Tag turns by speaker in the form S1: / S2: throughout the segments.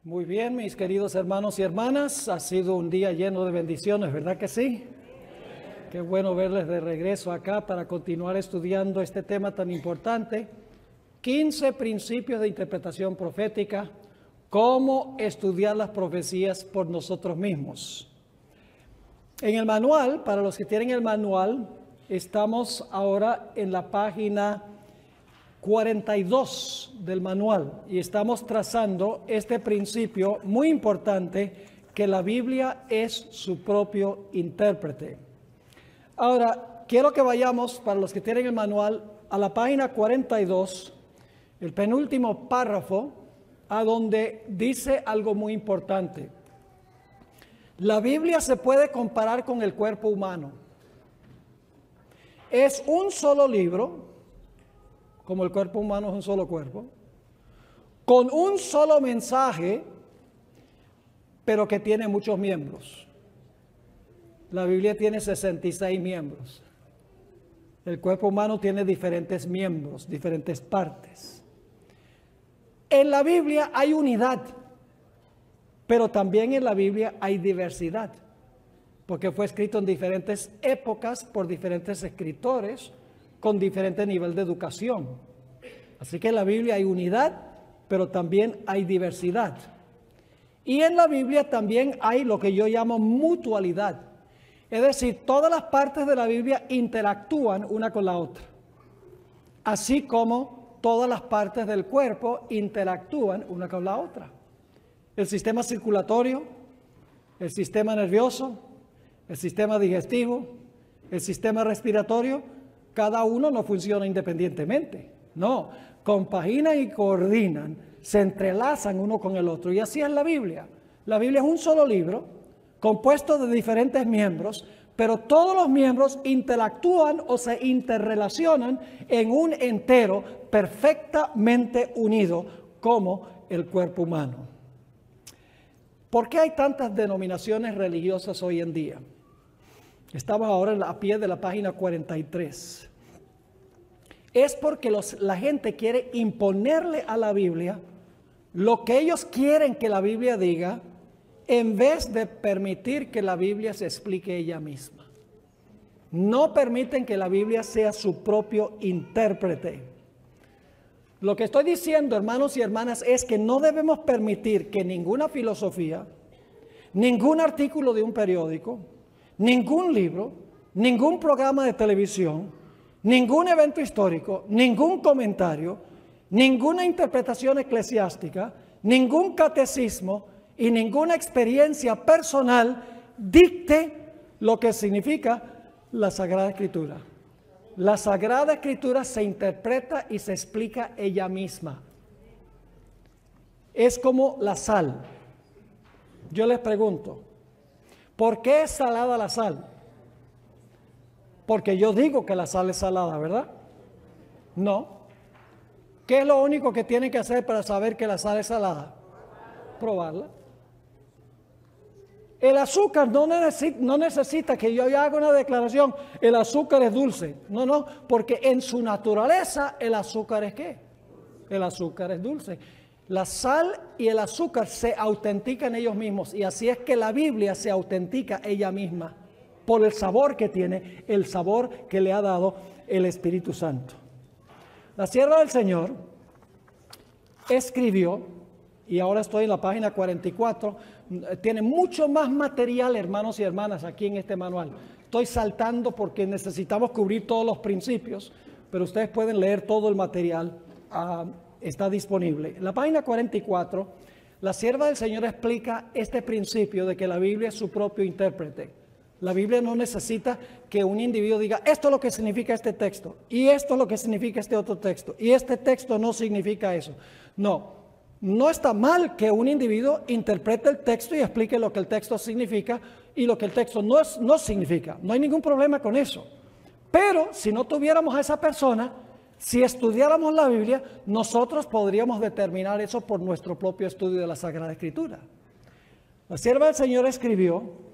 S1: Muy bien, mis queridos hermanos y hermanas, ha sido un día lleno de bendiciones, ¿verdad que sí? Qué bueno verles de regreso acá para continuar estudiando este tema tan importante. 15 principios de interpretación profética, cómo estudiar las profecías por nosotros mismos. En el manual, para los que tienen el manual, estamos ahora en la página 42 del manual y estamos trazando este principio muy importante, que la Biblia es su propio intérprete. Ahora, quiero que vayamos, para los que tienen el manual, a la página 42, el penúltimo párrafo, a donde dice algo muy importante. La Biblia se puede comparar con el cuerpo humano. Es un solo libro, como el cuerpo humano es un solo cuerpo, con un solo mensaje, pero que tiene muchos miembros. La Biblia tiene 66 miembros. El cuerpo humano tiene diferentes miembros, diferentes partes. En la Biblia hay unidad, pero también en la Biblia hay diversidad, porque fue escrito en diferentes épocas por diferentes escritores con diferente nivel de educación. Así que en la Biblia hay unidad, pero también hay diversidad. Y en la Biblia también hay lo que yo llamo mutualidad. Es decir, todas las partes de la Biblia interactúan una con la otra, así como todas las partes del cuerpo interactúan una con la otra. El sistema circulatorio, el sistema nervioso, el sistema digestivo, el sistema respiratorio, cada uno no funciona independientemente. No, compaginan y coordinan, se entrelazan uno con el otro. Y así es la Biblia. La Biblia es un solo libro, compuesto de diferentes miembros, pero todos los miembros interactúan o se interrelacionan en un entero perfectamente unido como el cuerpo humano. ¿Por qué hay tantas denominaciones religiosas hoy en día? Estamos ahora a pie de la página 43. Es porque la gente quiere imponerle a la Biblia lo que ellos quieren que la Biblia diga, en vez de permitir que la Biblia se explique ella misma. No permiten que la Biblia sea su propio intérprete. Lo que estoy diciendo, hermanos y hermanas, es que no debemos permitir que ninguna filosofía, ningún artículo de un periódico, ningún libro, ningún programa de televisión, ningún evento histórico, ningún comentario, ninguna interpretación eclesiástica, ningún catecismo y ninguna experiencia personal dicte lo que significa la Sagrada Escritura. La Sagrada Escritura se interpreta y se explica ella misma. Es como la sal. Yo les pregunto, ¿por qué es salada la sal? Porque yo digo que la sal es salada, ¿verdad? No. ¿Qué es lo único que tienen que hacer para saber que la sal es salada? Probarla. El azúcar no necesita que yo haga una declaración, el azúcar es dulce. No, porque en su naturaleza el azúcar es ¿qué? El azúcar es dulce. La sal y el azúcar se autentican ellos mismos, y así es que la Biblia se autentica ella misma por el sabor que tiene, el sabor que le ha dado el Espíritu Santo. La sierva del Señor escribió, y ahora estoy en la página 44, tiene mucho más material, hermanos y hermanas, aquí en este manual. Estoy saltando porque necesitamos cubrir todos los principios, pero ustedes pueden leer todo el material, está disponible. En la página 44, la sierva del Señor explica este principio de que la Biblia es su propio intérprete. La Biblia no necesita que un individuo diga, esto es lo que significa este texto, y esto es lo que significa este otro texto, y este texto no significa eso. No está mal que un individuo interprete el texto y explique lo que el texto significa y lo que el texto no significa. No hay ningún problema con eso. Pero si no tuviéramos a esa persona, si estudiáramos la Biblia, nosotros podríamos determinar eso por nuestro propio estudio de la Sagrada Escritura. La sierva del Señor escribió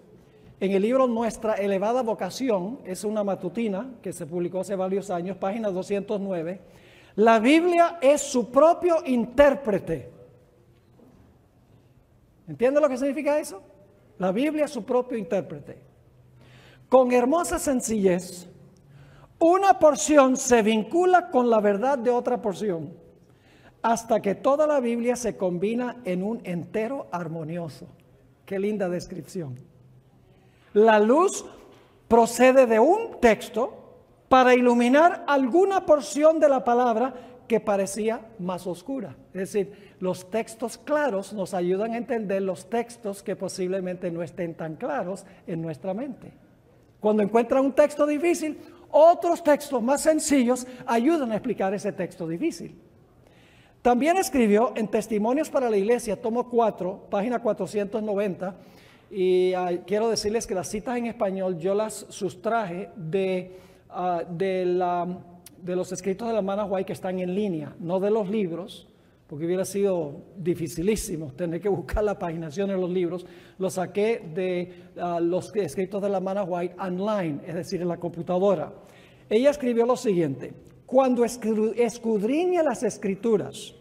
S1: en el libro Nuestra Elevada Vocación, es una matutina que se publicó hace varios años, página 209, la Biblia es su propio intérprete. ¿Entiende lo que significa eso? La Biblia es su propio intérprete. Con hermosa sencillez, una porción se vincula con la verdad de otra porción, hasta que toda la Biblia se combina en un entero armonioso. Qué linda descripción. La luz procede de un texto para iluminar alguna porción de la palabra que parecía más oscura. Es decir, los textos claros nos ayudan a entender los textos que posiblemente no estén tan claros en nuestra mente. Cuando encuentran un texto difícil, otros textos más sencillos ayudan a explicar ese texto difícil. También escribió en Testimonios para la Iglesia, tomo 4, página 490, y quiero decirles que las citas en español yo las sustraje de los escritos de la hermana White que están en línea, no de los libros, porque hubiera sido dificilísimo tener que buscar la paginación en los libros. Lo saqué de los escritos de la hermana White online, es decir, en la computadora. Ella escribió lo siguiente: cuando escudriñe las escrituras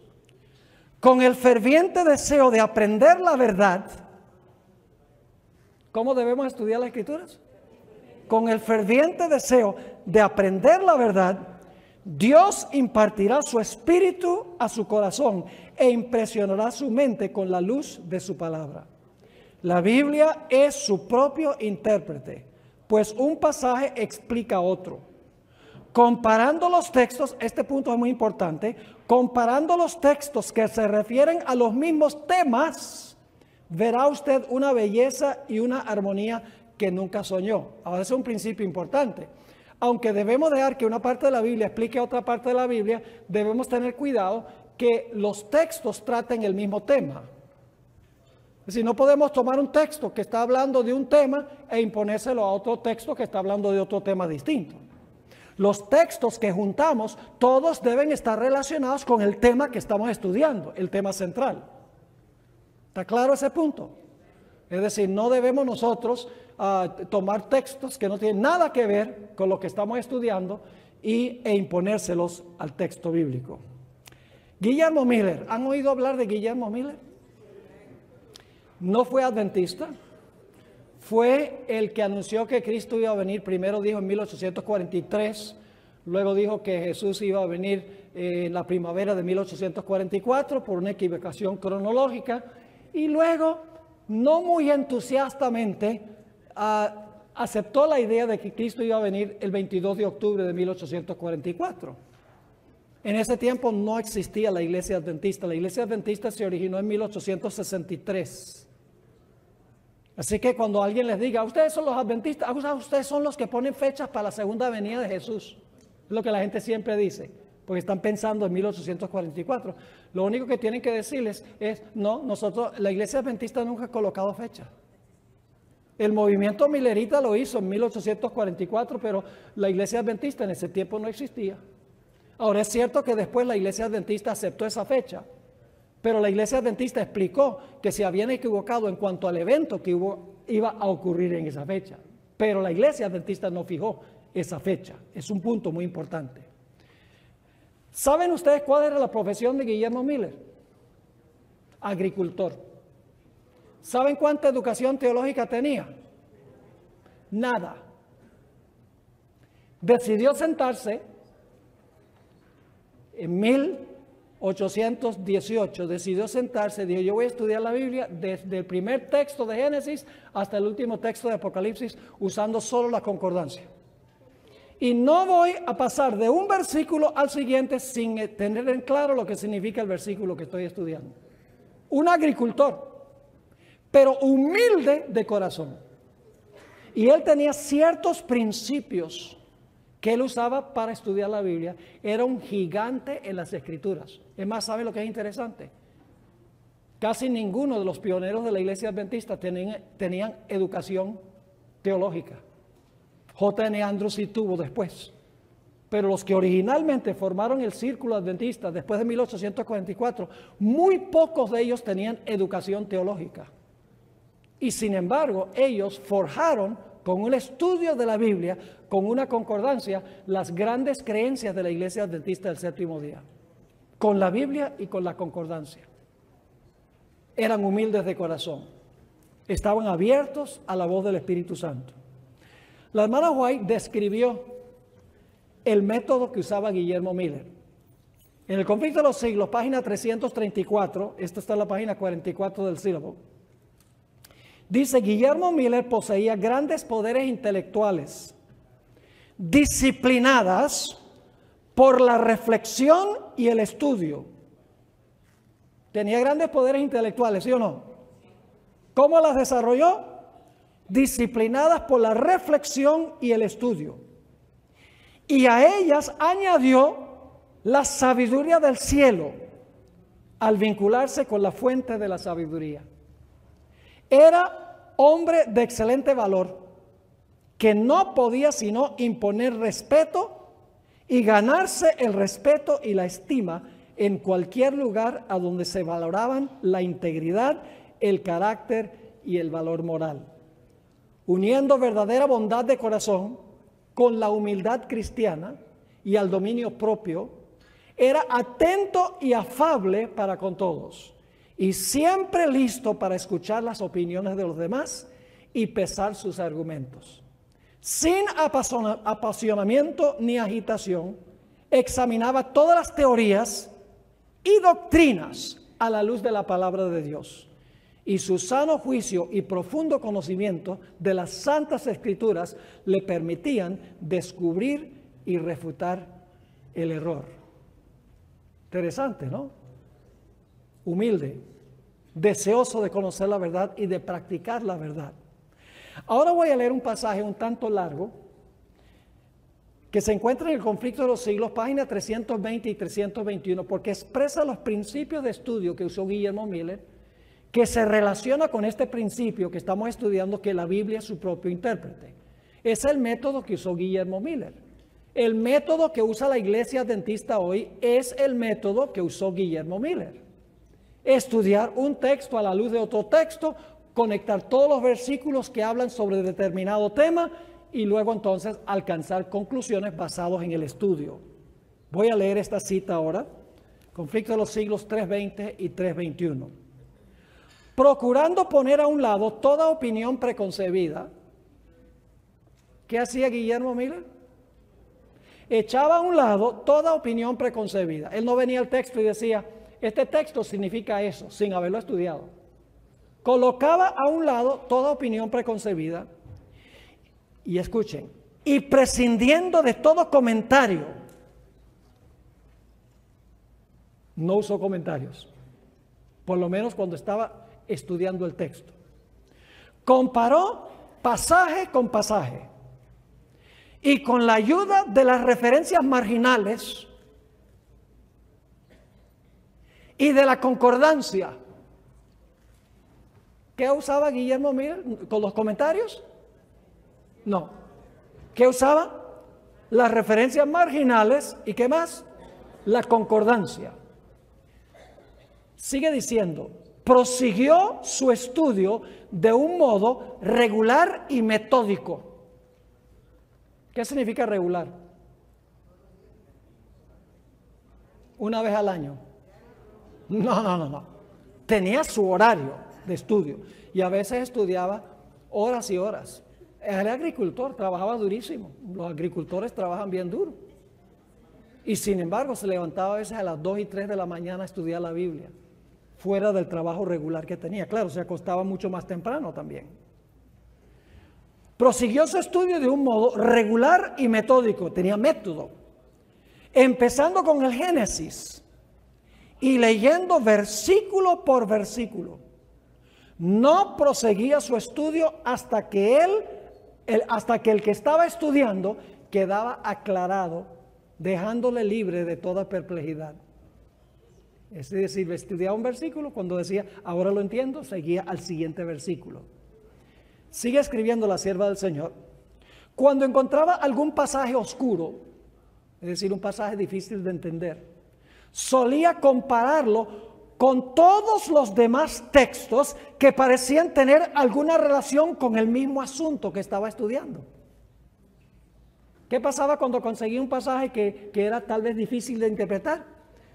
S1: con el ferviente deseo de aprender la verdad, ¿cómo debemos estudiar las escrituras? Con el ferviente deseo de aprender la verdad, Dios impartirá su espíritu a su corazón e impresionará su mente con la luz de su palabra. La Biblia es su propio intérprete, pues un pasaje explica otro. Comparando los textos, este punto es muy importante, comparando los textos que se refieren a los mismos temas, verá usted una belleza y una armonía que nunca soñó. Ahora, ese es un principio importante. Aunque debemos dejar que una parte de la Biblia explique otra parte de la Biblia, debemos tener cuidado que los textos traten el mismo tema. Es decir, no podemos tomar un texto que está hablando de un tema e imponérselo a otro texto que está hablando de otro tema distinto. Los textos que juntamos, todos deben estar relacionados con el tema que estamos estudiando, el tema central. ¿Está claro ese punto? Es decir, no debemos nosotros tomar textos que no tienen nada que ver con lo que estamos estudiando e imponérselos al texto bíblico. Guillermo Miller, ¿han oído hablar de Guillermo Miller? No fue adventista, fue el que anunció que Cristo iba a venir. Primero dijo en 1843, luego dijo que Jesús iba a venir en la primavera de 1844 por una equivocación cronológica, y luego, no muy entusiastamente, aceptó la idea de que Cristo iba a venir el 22 de octubre de 1844. En ese tiempo no existía la iglesia adventista. La iglesia adventista se originó en 1863. Así que cuando alguien les diga, ustedes son los adventistas, ustedes son los que ponen fechas para la segunda venida de Jesús, es lo que la gente siempre dice, porque están pensando en 1844. Lo único que tienen que decirles es, no, la iglesia adventista nunca ha colocado fecha. El movimiento milerita lo hizo en 1844, pero la iglesia adventista en ese tiempo no existía. Ahora, es cierto que después la iglesia adventista aceptó esa fecha, pero la iglesia adventista explicó que se habían equivocado en cuanto al evento que iba a ocurrir en esa fecha. Pero la iglesia adventista no fijó esa fecha. Es un punto muy importante. ¿Saben ustedes cuál era la profesión de Guillermo Miller? Agricultor. ¿Saben cuánta educación teológica tenía? Nada. Decidió sentarse en 1818, decidió sentarse, dijo, yo voy a estudiar la Biblia desde el primer texto de Génesis hasta el último texto de Apocalipsis, usando solo la concordancia. Y no voy a pasar de un versículo al siguiente sin tener en claro lo que significa el versículo que estoy estudiando. Un agricultor, pero humilde de corazón. Y él tenía ciertos principios que él usaba para estudiar la Biblia. Era un gigante en las Escrituras. Es más, ¿sabe lo que es interesante? Casi ninguno de los pioneros de la iglesia adventista tenían educación teológica. J.N. Andrews sí tuvo después. Pero los que originalmente formaron el círculo adventista después de 1844, muy pocos de ellos tenían educación teológica. Y sin embargo, ellos forjaron con un estudio de la Biblia, con una concordancia, las grandes creencias de la iglesia adventista del séptimo día. Con la Biblia y con la concordancia. eran humildes de corazón, estaban abiertos a la voz del Espíritu Santo. La hermana White describió el método que usaba Guillermo Miller. En el Conflicto de los Siglos, página 334, esta está en la página 44 del sílabo, dice: Guillermo Miller poseía grandes poderes intelectuales, disciplinadas por la reflexión y el estudio. Tenía grandes poderes intelectuales, ¿sí o no? ¿Cómo las desarrolló? Disciplinadas por la reflexión y el estudio. Y a ellas añadió la sabiduría del cielo al vincularse con la fuente de la sabiduría. Era hombre de excelente valor, que no podía sino imponer respeto y ganarse el respeto y la estima en cualquier lugar a donde se valoraban la integridad, el carácter y el valor moral. Uniendo verdadera bondad de corazón con la humildad cristiana y al dominio propio, era atento y afable para con todos, y siempre listo para escuchar las opiniones de los demás y pesar sus argumentos. Sin apasionamiento ni agitación, examinaba todas las teorías y doctrinas a la luz de la palabra de Dios, y su sano juicio y profundo conocimiento de las santas escrituras le permitían descubrir y refutar el error. Interesante, ¿no? Humilde, deseoso de conocer la verdad y de practicar la verdad. Ahora voy a leer un pasaje un tanto largo que se encuentra en el Conflicto de los Siglos, páginas 320 y 321, porque expresa los principios de estudio que usó Guillermo Miller, que se relaciona con este principio que estamos estudiando, que la Biblia es su propio intérprete. Es el método que usó Guillermo Miller. El método que usa la Iglesia Adventista hoy es el método que usó Guillermo Miller. Estudiar un texto a la luz de otro texto, conectar todos los versículos que hablan sobre determinado tema y luego entonces alcanzar conclusiones basadas en el estudio. Voy a leer esta cita ahora, Conflicto de los Siglos 3:20 y 3:21. Procurando poner a un lado toda opinión preconcebida. ¿Qué hacía Guillermo Miller? Echaba a un lado toda opinión preconcebida. Él no venía al texto y decía, este texto significa eso, sin haberlo estudiado. Colocaba a un lado toda opinión preconcebida. Y escuchen, y prescindiendo de todo comentario. No usó comentarios, por lo menos cuando estaba estudiando el texto. Comparó pasaje con pasaje y con la ayuda de las referencias marginales y de la concordancia. ¿Qué usaba Guillermo Miller con los comentarios? No. ¿Qué usaba? Las referencias marginales y ¿qué más? La concordancia. Sigue diciendo, prosiguió su estudio de un modo regular y metódico. ¿Qué significa regular? Una vez al año. No. Tenía su horario de estudio y a veces estudiaba horas y horas. Era agricultor, trabajaba durísimo. Los agricultores trabajan bien duro. Y sin embargo se levantaba a veces a las 2 y 3 de la mañana a estudiar la Biblia, fuera del trabajo regular que tenía. Claro, se acostaba mucho más temprano también. Prosiguió su estudio de un modo regular y metódico, tenía método, empezando con el Génesis y leyendo versículo por versículo. No proseguía su estudio hasta que el que estaba estudiando quedaba aclarado, dejándole libre de toda perplejidad. Es decir, estudiaba un versículo, cuando decía, ahora lo entiendo, seguía al siguiente versículo. Sigue escribiendo la sierva del Señor. Cuando encontraba algún pasaje oscuro, es decir, un pasaje difícil de entender, solía compararlo con todos los demás textos que parecían tener alguna relación con el mismo asunto que estaba estudiando. ¿Qué pasaba cuando conseguía un pasaje que era tal vez difícil de interpretar?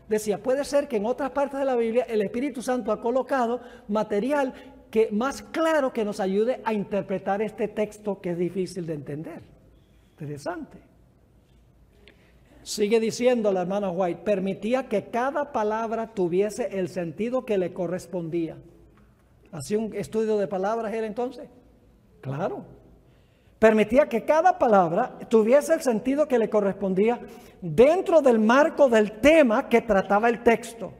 S1: decía, puede ser que en otras partes de la Biblia el Espíritu Santo ha colocado material que más claro que nos ayude a interpretar este texto que es difícil de entender. Interesante. Sigue diciendo la hermana White, permitía que cada palabra tuviese el sentido que le correspondía. ¿Hacía un estudio de palabras él entonces? Claro. Permitía que cada palabra tuviese el sentido que le correspondía dentro del marco del tema que trataba el texto.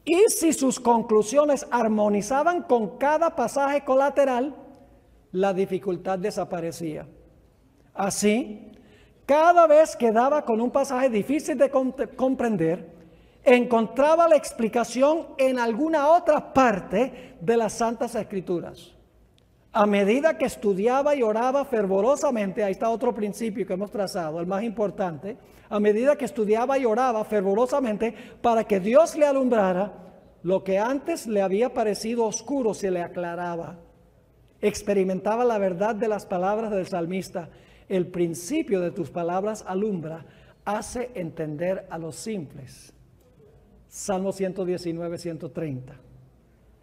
S1: Y si sus conclusiones armonizaban con cada pasaje colateral, la dificultad desaparecía. Así, cada vez que daba con un pasaje difícil de comprender, encontraba la explicación en alguna otra parte de las Santas Escrituras. A medida que estudiaba y oraba fervorosamente, ahí está otro principio que hemos trazado, el más importante, a medida que estudiaba y oraba fervorosamente para que Dios le alumbrara, lo que antes le había parecido oscuro se le aclaraba. Experimentaba la verdad de las palabras del salmista. El principio de tus palabras alumbra, hace entender a los simples. Salmo 119, 130.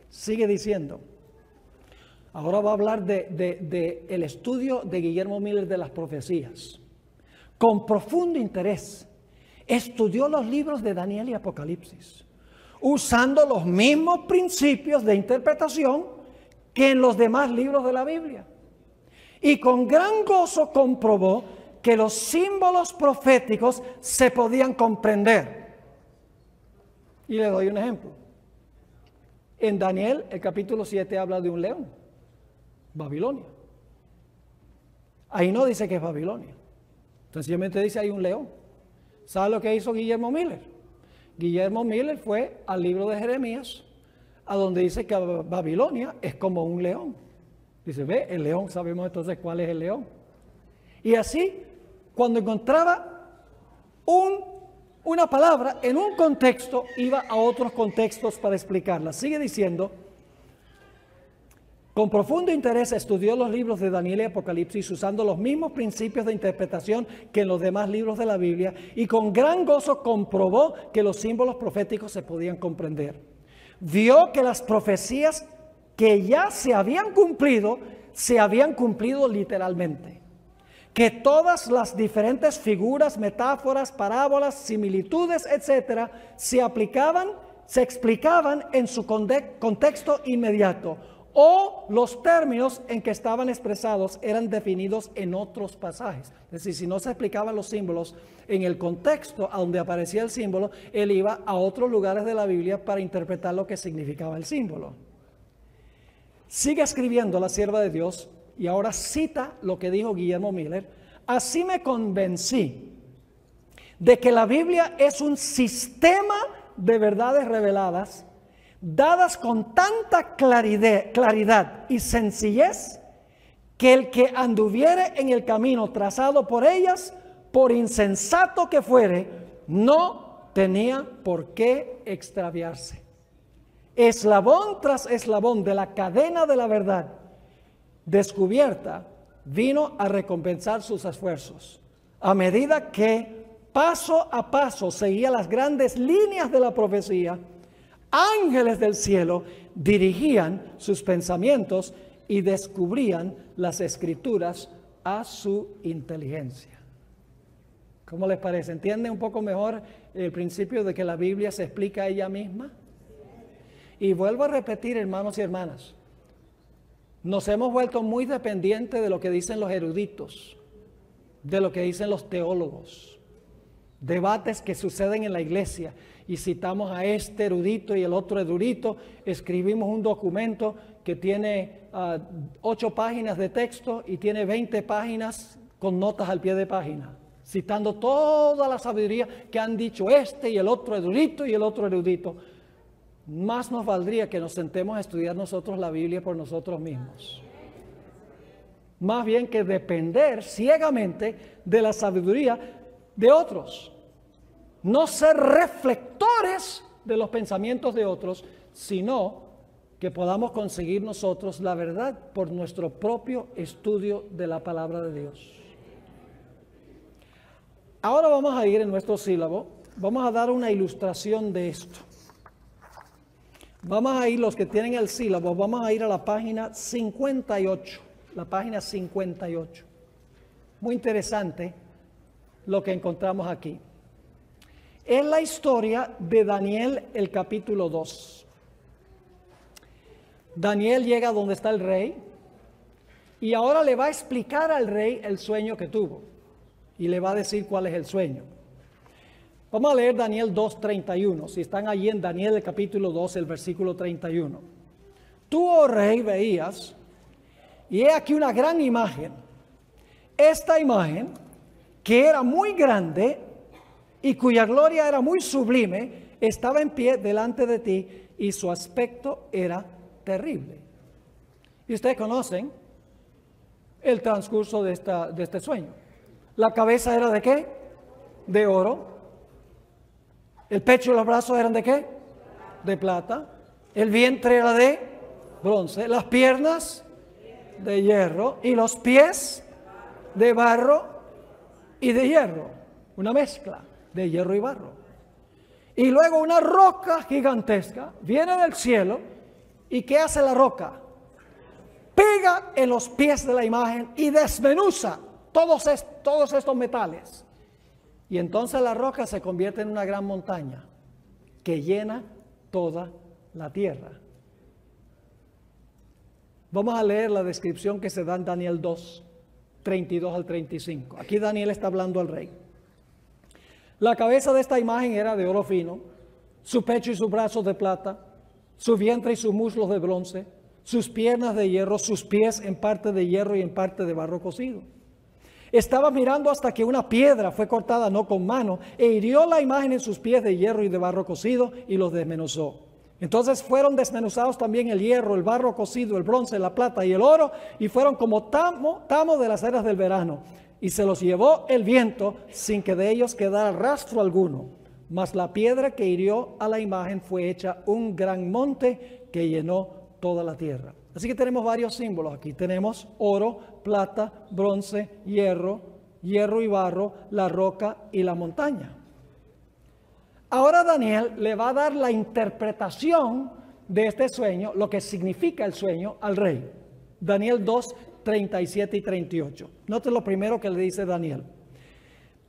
S1: Sigue diciendo. Ahora va a hablar de el estudio de Guillermo Miller de las profecías. Con profundo interés, estudió los libros de Daniel y Apocalipsis, usando los mismos principios de interpretación que en los demás libros de la Biblia. Y con gran gozo comprobó que los símbolos proféticos se podían comprender. Y le doy un ejemplo. En Daniel, el capítulo 7 habla de un león, Babilonia. Ahí no dice que es Babilonia. Sencillamente dice hay un león. ¿Sabe lo que hizo Guillermo Miller? Guillermo Miller fue al libro de Jeremías, a donde dice que Babilonia es como un león. Dice, ve, el león, sabemos entonces cuál es el león. Y así, cuando encontraba una palabra en un contexto, iba a otros contextos para explicarla. Sigue diciendo, con profundo interés estudió los libros de Daniel y Apocalipsis usando los mismos principios de interpretación que en los demás libros de la Biblia y con gran gozo comprobó que los símbolos proféticos se podían comprender. Vio que las profecías que ya se habían cumplido literalmente. Que todas las diferentes figuras, metáforas, parábolas, similitudes, etcétera, se explicaban en su contexto inmediato, o los términos en que estaban expresados eran definidos en otros pasajes. Es decir, si no se explicaban los símbolos en el contexto a donde aparecía el símbolo, él iba a otros lugares de la Biblia para interpretar lo que significaba el símbolo. Sigue escribiendo la sierva de Dios y ahora cita lo que dijo Guillermo Miller. Así me convencí de que la Biblia es un sistema de verdades reveladas, dadas con tanta claridad y sencillez, que el que anduviere en el camino trazado por ellas, por insensato que fuere, no tenía por qué extraviarse. Eslabón tras eslabón de la cadena de la verdad descubierta, vino a recompensar sus esfuerzos, a medida que paso a paso seguía las grandes líneas de la profecía. Ángeles del cielo dirigían sus pensamientos y descubrían las escrituras a su inteligencia. ¿Cómo les parece? ¿Entienden un poco mejor el principio de que la Biblia se explica a ella misma? Y vuelvo a repetir, hermanos y hermanas, nos hemos vuelto muy dependientes de lo que dicen los eruditos, de lo que dicen los teólogos, debates que suceden en la iglesia. Y citamos a este erudito y el otro erudito, escribimos un documento que tiene 8 páginas de texto y tiene 20 páginas con notas al pie de página, citando toda la sabiduría que han dicho este y el otro erudito y el otro erudito. Más nos valdría que nos sentemos a estudiar nosotros la Biblia por nosotros mismos. Más bien que depender ciegamente de la sabiduría de otros. No ser reflectores de los pensamientos de otros, sino que podamos conseguir nosotros la verdad por nuestro propio estudio de la palabra de Dios. Ahora vamos a ir en nuestro sílabo vamos a dar una ilustración de esto. Vamos a ir, los que tienen el sílabo, vamos a ir a la página 58. La página 58. Muy interesante lo que encontramos aquí. Es la historia de Daniel, el capítulo 2. Daniel llega donde está el rey y ahora le va a explicar al rey el sueño que tuvo y le va a decir cuál es el sueño. Vamos a leer Daniel 2:31. Si están allí en Daniel el capítulo 2, el versículo 31. Tú, oh rey, veías, y he aquí una gran imagen. Esta imagen, que era muy grande y cuya gloria era muy sublime, estaba en pie delante de ti y su aspecto era terrible. Y ustedes conocen el transcurso de este sueño. La cabeza era ¿de qué? De oro. El pecho y los brazos eran ¿de qué? De plata. El vientre era de bronce. Las piernas de hierro y los pies de barro y de hierro. Una mezcla de hierro y barro. Y luego una roca gigantesca viene del cielo. ¿Y qué hace la roca? Pega en los pies de la imagen y desmenuza todos estos metales. Y entonces la roca se convierte en una gran montaña que llena toda la tierra. Vamos a leer la descripción que se da en Daniel 2, 32 al 35. Aquí Daniel está hablando al rey. La cabeza de esta imagen era de oro fino, su pecho y sus brazos de plata, su vientre y sus muslos de bronce, sus piernas de hierro, sus pies en parte de hierro y en parte de barro cocido. Estaba mirando hasta que una piedra fue cortada no con mano e hirió la imagen en sus pies de hierro y de barro cocido y los desmenuzó. Entonces fueron desmenuzados también el hierro, el barro cocido, el bronce, la plata y el oro, y fueron como tamo de las eras del verano. Y se los llevó el viento sin que de ellos quedara rastro alguno. Mas la piedra que hirió a la imagen fue hecha un gran monte que llenó toda la tierra. Así que tenemos varios símbolos aquí. Tenemos oro, plata, bronce, hierro y barro, la roca y la montaña. Ahora Daniel le va a dar la interpretación de este sueño, lo que significa el sueño al rey. Daniel 2, 37 y 38. Note lo primero que le dice Daniel.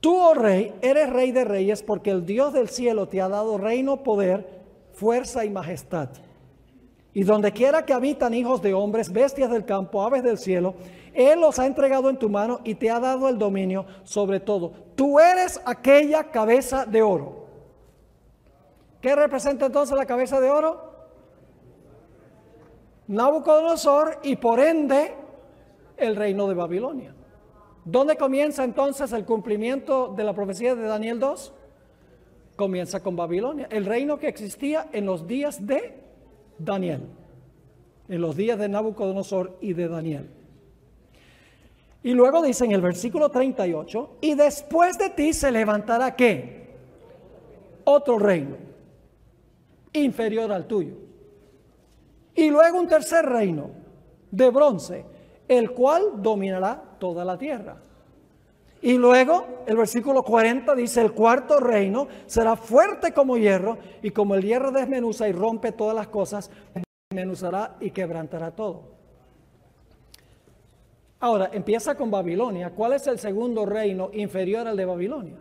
S1: Tú, oh rey, eres rey de reyes porque el Dios del cielo te ha dado reino, poder, fuerza y majestad. Y donde quiera que habitan hijos de hombres, bestias del campo, aves del cielo, Él los ha entregado en tu mano y te ha dado el dominio sobre todo. Tú eres aquella cabeza de oro. ¿Qué representa entonces la cabeza de oro? Nabucodonosor y por ende el reino de Babilonia. ¿Dónde comienza entonces el cumplimiento de la profecía de Daniel 2? Comienza con Babilonia, el reino que existía en los días de Daniel, en los días de Nabucodonosor y de Daniel. Y luego dice en el versículo 38, y después de ti se levantará ¿qué? Otro reino, inferior al tuyo. Y luego un tercer reino, de bronce, el cual dominará toda la tierra. Y luego el versículo 40 dice, el cuarto reino será fuerte como hierro, y como el hierro desmenuza y rompe todas las cosas, desmenuzará y quebrantará todo. Ahora, empieza con Babilonia. ¿Cuál es el segundo reino inferior al de Babilonia?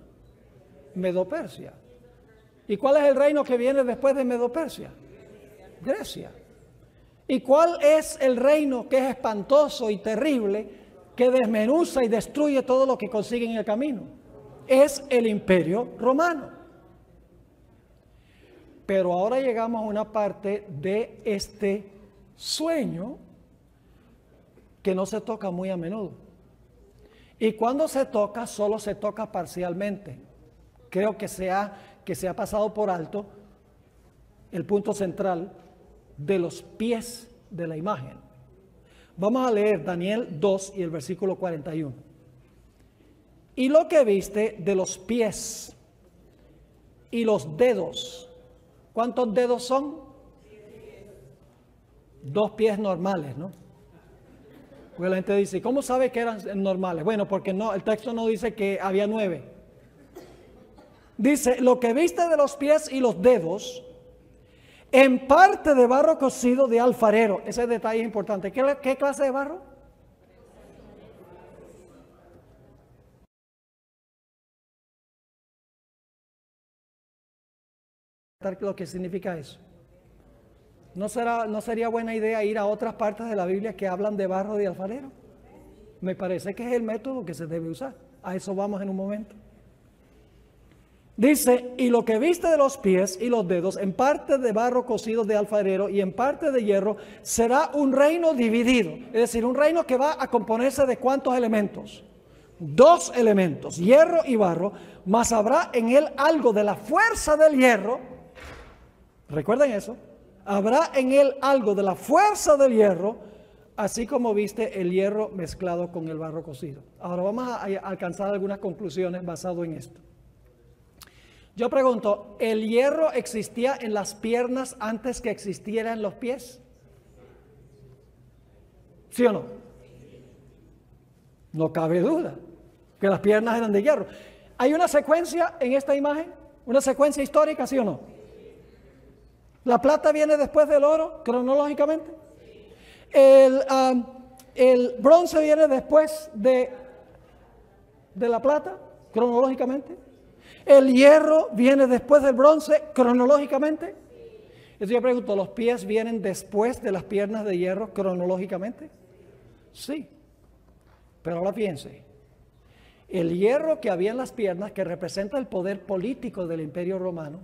S1: Medo-Persia. ¿Y cuál es el reino que viene después de Medo-Persia? Grecia. ¿Y cuál es el reino que es espantoso y terrible, que desmenuza y destruye todo lo que consigue en el camino? Es el Imperio Romano. Pero ahora llegamos a una parte de este sueño que no se toca muy a menudo. Y cuando se toca, solo se toca parcialmente. Creo que se ha pasado por alto el punto central de los pies de la imagen. Vamos a leer Daniel 2 y el versículo 41. Y lo que viste de los pies y los dedos. ¿Cuántos dedos son? 2 pies normales, ¿no? Porque la gente dice, ¿cómo sabe que eran normales? Bueno, porque no, el texto no dice que había 9. Dice, lo que viste de los pies y los dedos, en parte de barro cocido de alfarero. Ese detalle es importante. ¿Qué clase de barro? Lo que significa eso. ¿No sería buena idea ir a otras partes de la Biblia que hablan de barro de alfarero? Me parece que es el método que se debe usar. A eso vamos en un momento. Dice, y lo que viste de los pies y los dedos, en parte de barro cocido de alfarero y en parte de hierro, será un reino dividido. Es decir, un reino que va a componerse de ¿cuántos elementos? 2 elementos, hierro y barro, mas habrá en él algo de la fuerza del hierro. ¿Recuerden eso? Habrá en él algo de la fuerza del hierro, así como viste el hierro mezclado con el barro cocido. Ahora vamos a alcanzar algunas conclusiones basadas en esto. Yo pregunto, ¿el hierro existía en las piernas antes que existiera en los pies? ¿Sí o no? No cabe duda que las piernas eran de hierro. ¿Hay una secuencia en esta imagen? ¿Una secuencia histórica, sí o no? ¿La plata viene después del oro, cronológicamente? ¿El bronce viene después de la plata, cronológicamente? ¿El hierro viene después del bronce, cronológicamente? Entonces yo pregunto, ¿los pies vienen después de las piernas de hierro, cronológicamente? Sí. Pero ahora piense, el hierro que había en las piernas, que representa el poder político del Imperio Romano,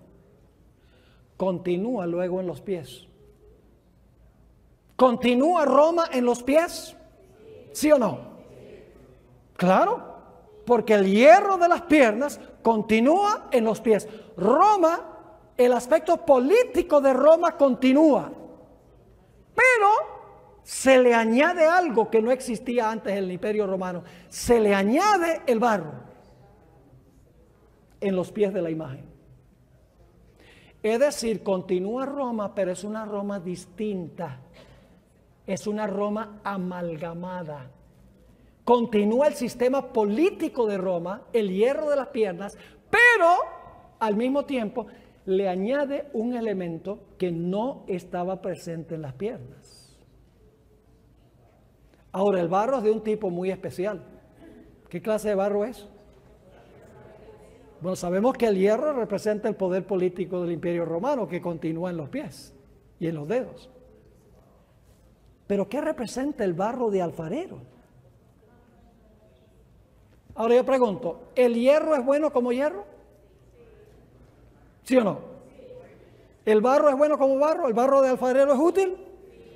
S1: continúa luego en los pies. ¿Continúa Roma en los pies? ¿Sí o no? Claro, porque el hierro de las piernas continúa en los pies. Roma, el aspecto político de Roma continúa, pero se le añade algo que no existía antes en el Imperio Romano. Se le añade el barro en los pies de la imagen. Es decir, continúa Roma, pero es una Roma distinta. Es una Roma amalgamada. Continúa el sistema político de Roma, el hierro de las piernas, pero al mismo tiempo le añade un elemento que no estaba presente en las piernas. Ahora, el barro es de un tipo muy especial. ¿Qué clase de barro es? Bueno, sabemos que el hierro representa el poder político del Imperio Romano que continúa en los pies y en los dedos. Pero ¿qué representa el barro de alfarero? Ahora yo pregunto, ¿el hierro es bueno como hierro? ¿Sí o no? ¿El barro es bueno como barro? ¿El barro de alfarero es útil?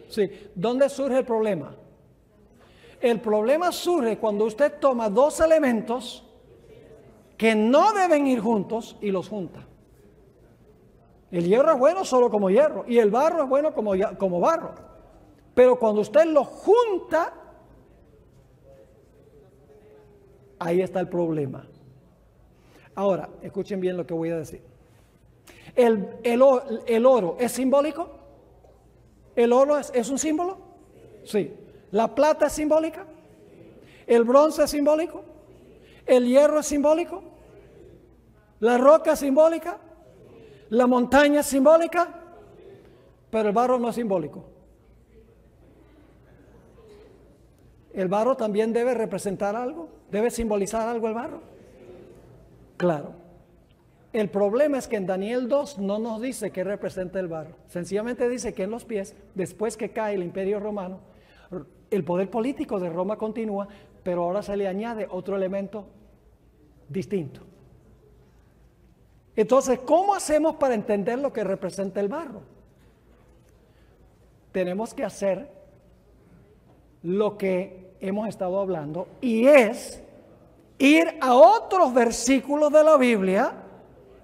S1: Sí. ¿Dónde surge el problema? El problema surge cuando usted toma 2 elementos que no deben ir juntos y los junta. El hierro es bueno solo como hierro y el barro es bueno como barro. Pero cuando usted lo junta, ahí está el problema. Ahora, escuchen bien lo que voy a decir. ¿El oro es simbólico? ¿El oro es un símbolo? Sí. ¿La plata es simbólica? ¿El bronce es simbólico? ¿El hierro es simbólico? ¿La roca es simbólica? ¿La montaña es simbólica? Pero el barro no es simbólico. ¿El barro también debe representar algo? ¿Debe simbolizar algo el barro? Claro. El problema es que en Daniel 2 no nos dice qué representa el barro. Sencillamente dice que en los pies, después que cae el Imperio Romano, el poder político de Roma continúa, pero ahora se le añade otro elemento distinto. Entonces, ¿cómo hacemos para entender lo que representa el barro? Tenemos que hacer lo que hemos estado hablando, y es ir a otros versículos de la Biblia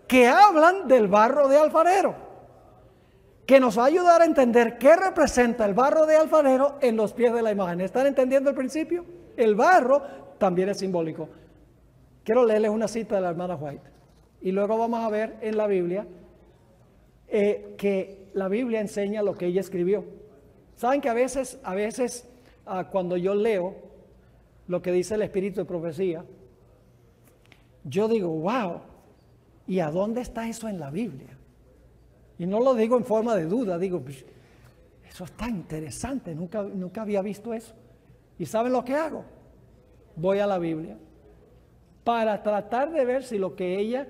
S1: que hablan del barro de alfarero, que nos va a ayudar a entender qué representa el barro de alfarero en los pies de la imagen. ¿Están entendiendo el principio? El barro también es simbólico. Quiero leerles una cita de la hermana White y luego vamos a ver en la Biblia que la Biblia enseña lo que ella escribió. Saben que a veces cuando yo leo lo que dice el Espíritu de Profecía, yo digo, wow, ¿Y a dónde está eso en la Biblia? Y no lo digo en forma de duda, digo, pues, eso está interesante, nunca había visto eso. ¿Y saben lo que hago? Voy a la Biblia para tratar de ver si lo que ella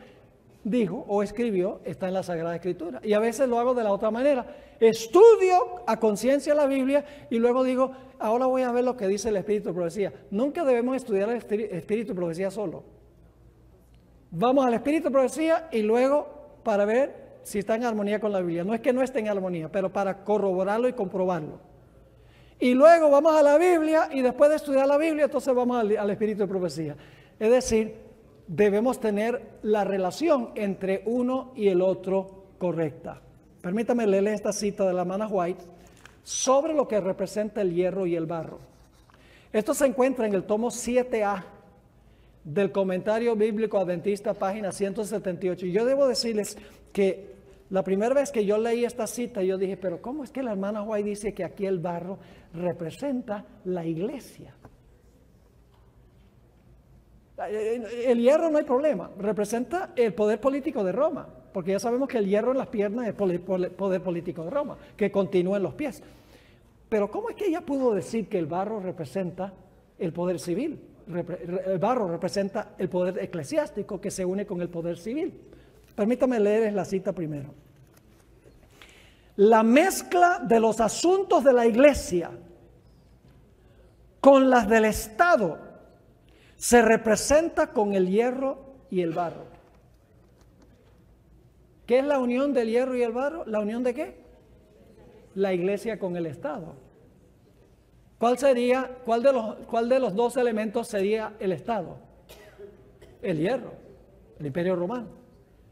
S1: dijo o escribió está en la Sagrada Escritura. Y a veces lo hago de la otra manera. Estudio a conciencia la Biblia y luego digo, ahora voy a ver lo que dice el Espíritu de Profecía. Nunca debemos estudiar el Espíritu de Profecía solo. Vamos al Espíritu de Profecía y luego para ver si está en armonía con la Biblia. No es que no esté en armonía, pero para corroborarlo y comprobarlo. Y luego vamos a la Biblia y después de estudiar la Biblia, entonces vamos al Espíritu de Profecía. Es decir, debemos tener la relación entre uno y el otro correcta. Permítame leerle esta cita de la hermana White sobre lo que representa el hierro y el barro. Esto se encuentra en el tomo 7A del Comentario Bíblico Adventista, página 178. Y yo debo decirles que la primera vez que yo leí esta cita, yo dije, pero ¿cómo es que la hermana White dice que aquí el barro representa la iglesia? El hierro no hay problema, representa el poder político de Roma, porque ya sabemos que el hierro en las piernas es poder político de Roma, que continúa en los pies. Pero ¿cómo es que ella pudo decir que el barro representa el poder civil? El barro representa el poder eclesiástico que se une con el poder civil. Permítame leer la cita primero. La mezcla de los asuntos de la iglesia con las del Estado se representa con el hierro y el barro. ¿Qué es la unión del hierro y el barro? ¿La unión de qué? La iglesia con el Estado. ¿Cuál de los dos elementos sería el Estado? El hierro, el Imperio Romano.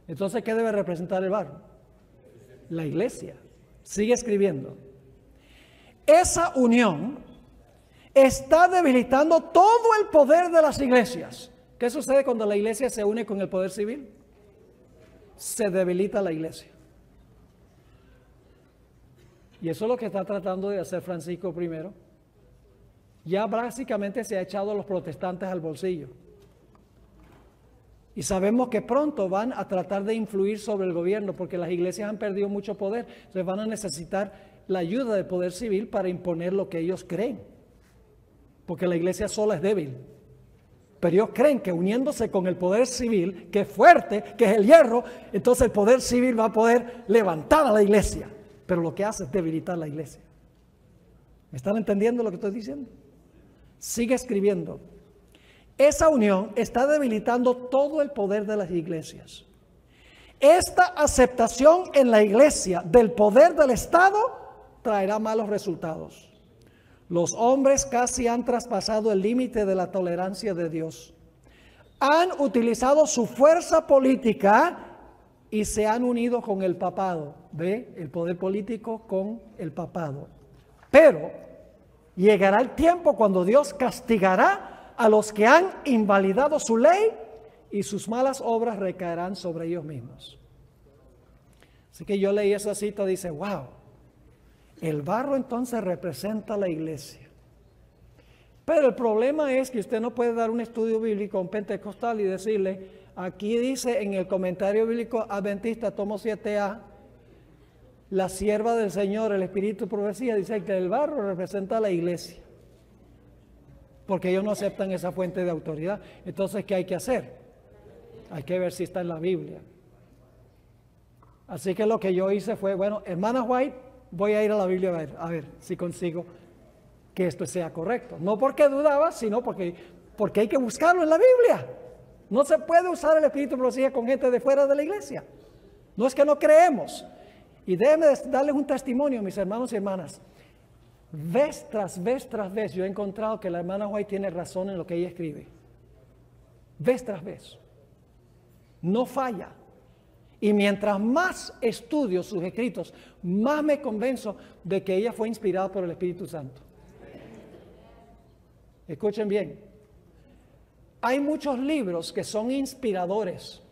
S1: Entonces, ¿qué debe representar el barro? La iglesia. Sigue escribiendo. Esa unión está debilitando todo el poder de las iglesias. ¿Qué sucede cuando la iglesia se une con el poder civil? Se debilita la iglesia. Y eso es lo que está tratando de hacer Francisco I. Ya básicamente se ha echado a los protestantes al bolsillo. Y sabemos que pronto van a tratar de influir sobre el gobierno porque las iglesias han perdido mucho poder. Entonces van a necesitar la ayuda del poder civil para imponer lo que ellos creen. Porque la iglesia sola es débil. Pero ellos creen que uniéndose con el poder civil, que es fuerte, que es el hierro, entonces el poder civil va a poder levantar a la iglesia. Pero lo que hace es debilitar la iglesia. ¿Me están entendiendo lo que estoy diciendo? Sigue escribiendo. Esa unión está debilitando todo el poder de las iglesias. Esta aceptación en la iglesia del poder del Estado traerá malos resultados. Los hombres casi han traspasado el límite de la tolerancia de Dios. Han utilizado su fuerza política y se han unido con el papado. ¿Ve? El poder político con el papado. Pero llegará el tiempo cuando Dios castigará a los que han invalidado su ley y sus malas obras recaerán sobre ellos mismos. Así que yo leí esa cita y dice, wow, el barro entonces representa la iglesia. Pero el problema es que usted no puede dar un estudio bíblico a un pentecostal y decirle, aquí dice en el Comentario Bíblico Adventista, tomo 7A, la sierva del Señor, el Espíritu de Profecía, dice que el barro representa a la iglesia. Porque ellos no aceptan esa fuente de autoridad. Entonces, ¿qué hay que hacer? Hay que ver si está en la Biblia. Así que lo que yo hice fue, bueno, hermana White, voy a ir a la Biblia a ver si consigo que esto sea correcto. No porque dudaba, sino porque hay que buscarlo en la Biblia. No se puede usar el Espíritu de Profecía con gente de fuera de la iglesia. No es que no creemos. Y déjenme darles un testimonio, mis hermanos y hermanas. Vez tras vez yo he encontrado que la hermana White tiene razón en lo que ella escribe. Vez tras vez. No falla. Y mientras más estudio sus escritos, más me convenzo de que ella fue inspirada por el Espíritu Santo. Escuchen bien. Hay muchos libros que son inspiradores,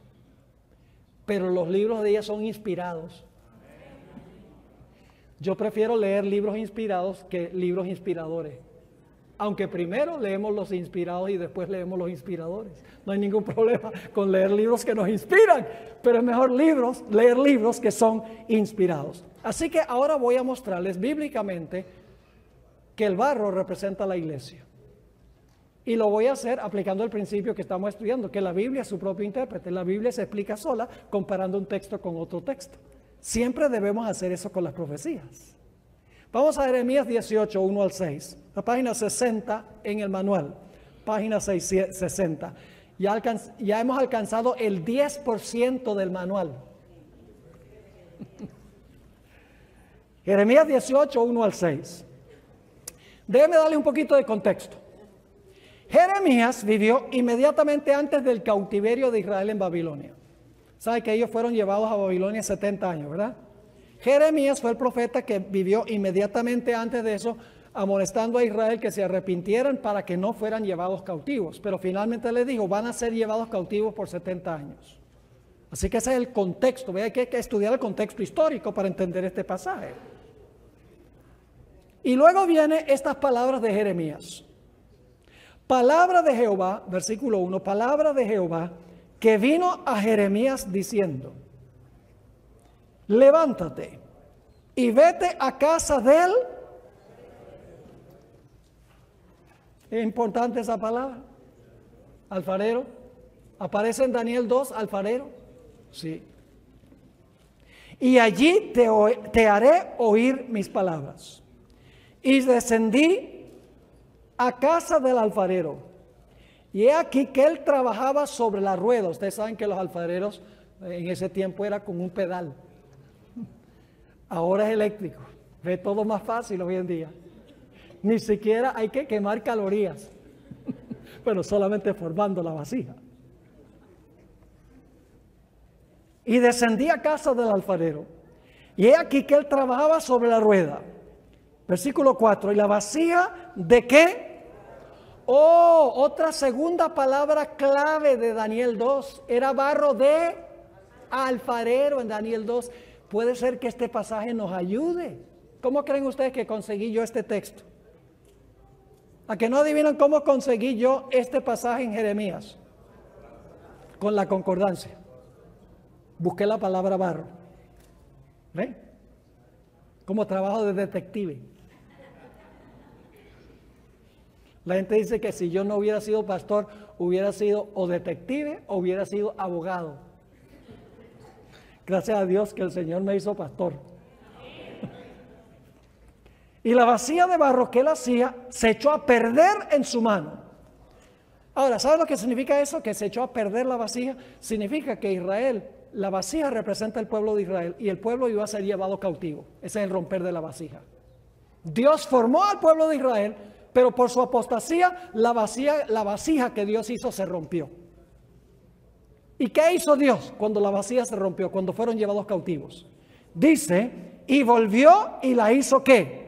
S1: pero los libros de ella son inspirados. Yo prefiero leer libros inspirados que libros inspiradores. Aunque primero leemos los inspirados y después leemos los inspiradores. No hay ningún problema con leer libros que nos inspiran, pero es mejor leer libros que son inspirados. Así que ahora voy a mostrarles bíblicamente que el barro representa a la iglesia. Y lo voy a hacer aplicando el principio que estamos estudiando, que la Biblia es su propio intérprete. La Biblia se explica sola comparando un texto con otro texto. Siempre debemos hacer eso con las profecías. Vamos a Jeremías 18, 1 al 6, la página 60 en el manual, página 60. Ya hemos alcanzado el 10% del manual. Jeremías 18, 1 al 6. Déjeme darle un poquito de contexto. Jeremías vivió inmediatamente antes del cautiverio de Israel en Babilonia. ¿Sabe que ellos fueron llevados a Babilonia 70 años, verdad? Jeremías fue el profeta que vivió inmediatamente antes de eso, amonestando a Israel que se arrepintieran para que no fueran llevados cautivos. Pero finalmente les dijo, van a ser llevados cautivos por 70 años. Así que ese es el contexto. Hay que estudiar el contexto histórico para entender este pasaje. Y luego vienen estas palabras de Jeremías. Palabra de Jehová, versículo 1, palabra de Jehová que vino a Jeremías diciendo, levántate y vete a casa de él. Es importante esa palabra. Alfarero. Aparece en Daniel 2, alfarero. Sí. Y allí te haré oír mis palabras. Y descendí a casa del alfarero. Y he aquí que él trabajaba sobre la rueda. Ustedes saben que los alfareros en ese tiempo era con un pedal. Ahora es eléctrico. Ve todo más fácil hoy en día. Ni siquiera hay que quemar calorías. Pero solamente formando la vasija. Y descendí a casa del alfarero. Y he aquí que él trabajaba sobre la rueda. Versículo 4. ¿Y la vasija de qué? Oh, otra segunda palabra clave de Daniel 2. Era barro de alfarero en Daniel 2. Puede ser que este pasaje nos ayude. ¿Cómo creen ustedes que conseguí yo este texto? ¿A que no adivinan cómo conseguí yo este pasaje en Jeremías? Con la concordancia. Busqué la palabra barro. ¿Ven? Como trabajo de detective. La gente dice que si yo no hubiera sido pastor, hubiera sido o detective o hubiera sido abogado. Gracias a Dios que el Señor me hizo pastor. Y la vasija de barro que él hacía se echó a perder en su mano. Ahora, ¿sabe lo que significa eso? Que se echó a perder la vasija. Significa que Israel, la vasija representa el pueblo de Israel y el pueblo iba a ser llevado cautivo. Ese es el romper de la vasija. Dios formó al pueblo de Israel, pero por su apostasía la vasija que Dios hizo se rompió. ¿Y qué hizo Dios cuando la vasija se rompió? Cuando fueron llevados cautivos. Dice, y volvió y la hizo ¿qué?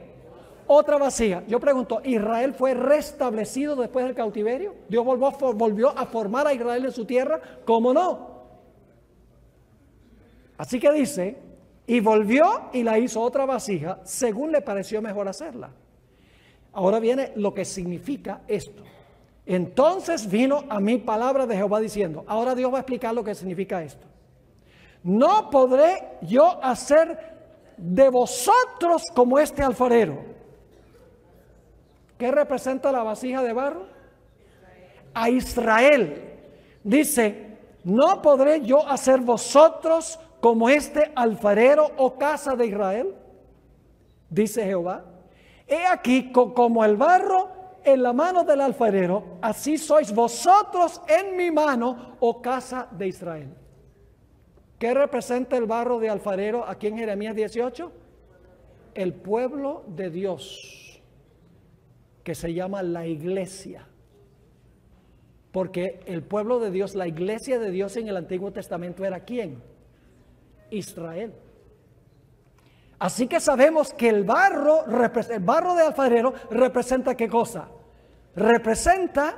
S1: Otra vasija. Yo pregunto, ¿Israel fue restablecido después del cautiverio? ¿Dios volvió a formar a Israel en su tierra? ¿Cómo no? Así que dice, y volvió y la hizo otra vasija según le pareció mejor hacerla. Ahora viene lo que significa esto. Entonces vino a mí palabra de Jehová diciendo, ahora Dios va a explicar lo que significa esto. No podré yo hacer de vosotros como este alfarero. ¿Qué representa la vasija de barro? A Israel. Dice, no podré yo hacer vosotros como este alfarero o casa de Israel, dice Jehová. He aquí como el barro en la mano del alfarero, así sois vosotros en mi mano, oh casa de Israel. ¿Qué representa el barro de alfarero aquí en Jeremías 18? El pueblo de Dios, que se llama la iglesia. Porque el pueblo de Dios, la iglesia de Dios en el Antiguo Testamento era ¿quién? Israel. Así que sabemos que el barro de alfarero representa ¿qué cosa? Representa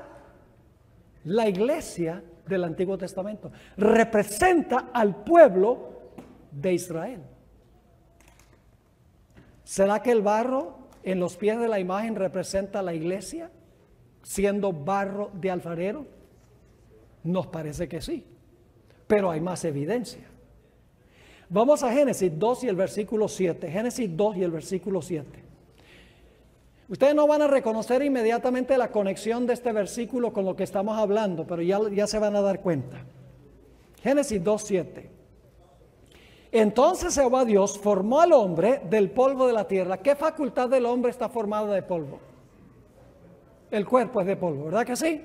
S1: la iglesia del Antiguo Testamento. Representa al pueblo de Israel. ¿Será que el barro en los pies de la imagen representa la iglesia? siendo barro de alfarero? Nos parece que sí, pero hay más evidencia. Vamos a Génesis 2 y el versículo 7. Génesis 2 y el versículo 7. Ustedes no van a reconocer inmediatamente la conexión de este versículo con lo que estamos hablando, pero ya se van a dar cuenta. Génesis 2, 7. Entonces Jehová Dios formó al hombre del polvo de la tierra. ¿Qué facultad del hombre está formada de polvo? El cuerpo es de polvo, ¿verdad que sí?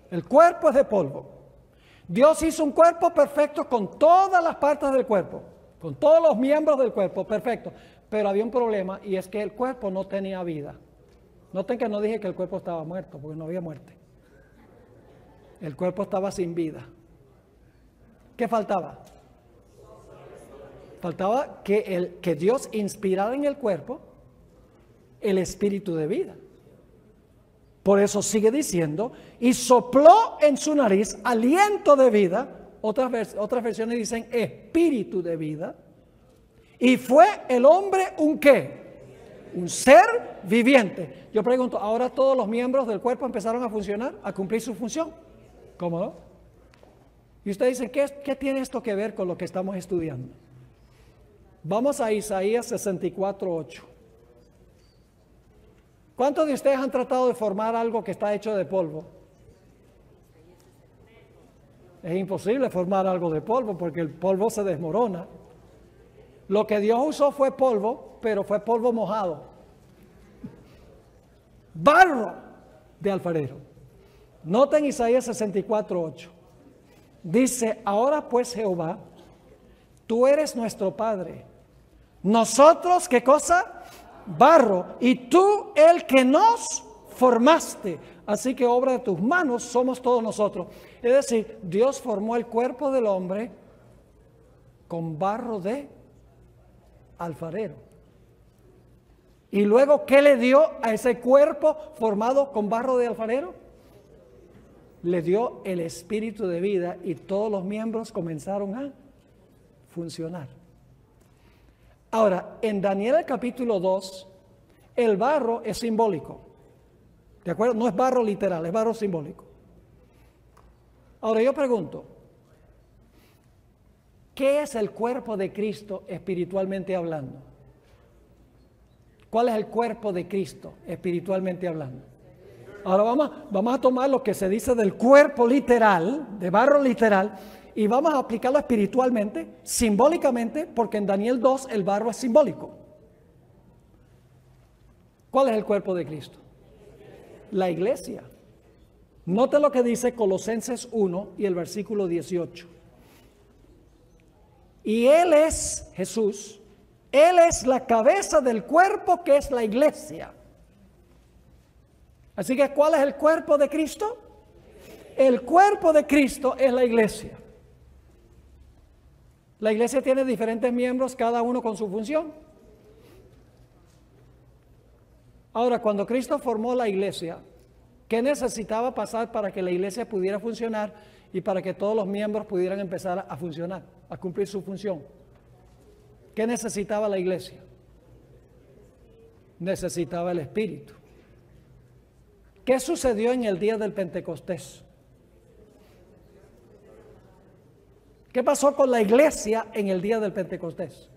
S1: El cuerpo es de polvo. Dios hizo un cuerpo perfecto con todas las partes del cuerpo, con todos los miembros del cuerpo, perfecto. Pero había un problema, y es que el cuerpo no tenía vida. Noten que no dije que el cuerpo estaba muerto, porque no había muerte. El cuerpo estaba sin vida. ¿Qué faltaba? Faltaba que Dios inspirara en el cuerpo el espíritu de vida. Por eso sigue diciendo, y sopló en su nariz aliento de vida. Otras versiones dicen espíritu de vida. Y fue el hombre un ¿qué? Un ser viviente. Yo pregunto, ¿ahora todos los miembros del cuerpo empezaron a funcionar, a cumplir su función? ¿Cómo no? Y ustedes dicen, ¿qué tiene esto que ver con lo que estamos estudiando? Vamos a Isaías 64:8. ¿Cuántos de ustedes han tratado de formar algo que está hecho de polvo? Es imposible formar algo de polvo porque el polvo se desmorona. Lo que Dios usó fue polvo, pero fue polvo mojado. Barro de alfarero. Noten Isaías 64:8. Dice, ahora pues Jehová, tú eres nuestro Padre. Nosotros, ¿qué cosa? Barro. Y tú el que nos formaste. Así que obra de tus manos somos todos nosotros. Es decir, Dios formó el cuerpo del hombre con barro de alfarero. Y luego, ¿qué le dio a ese cuerpo formado con barro de alfarero? Le dio el espíritu de vida y todos los miembros comenzaron a funcionar. Ahora, en Daniel el capítulo 2, el barro es simbólico. ¿De acuerdo? No es barro literal, es barro simbólico. Ahora yo pregunto, ¿qué es el cuerpo de Cristo espiritualmente hablando? ¿Cuál es el cuerpo de Cristo espiritualmente hablando? Ahora vamos a tomar lo que se dice del cuerpo literal, de barro literal, y vamos a aplicarlo espiritualmente, simbólicamente, porque en Daniel 2 el barro es simbólico. ¿Cuál es el cuerpo de Cristo? La iglesia. Note lo que dice Colosenses 1 y el versículo 18. Y Él es Jesús, Él es la cabeza del cuerpo que es la iglesia. Así que, ¿cuál es el cuerpo de Cristo? El cuerpo de Cristo es la iglesia. La iglesia tiene diferentes miembros, cada uno con su función. Ahora, cuando Cristo formó la iglesia, ¿qué necesitaba pasar para que la iglesia pudiera funcionar y para que todos los miembros pudieran empezar a funcionar, a cumplir su función? ¿Qué necesitaba la iglesia? Necesitaba el Espíritu. ¿Qué sucedió en el día del Pentecostés? ¿Qué pasó con la iglesia en el día del Pentecostés?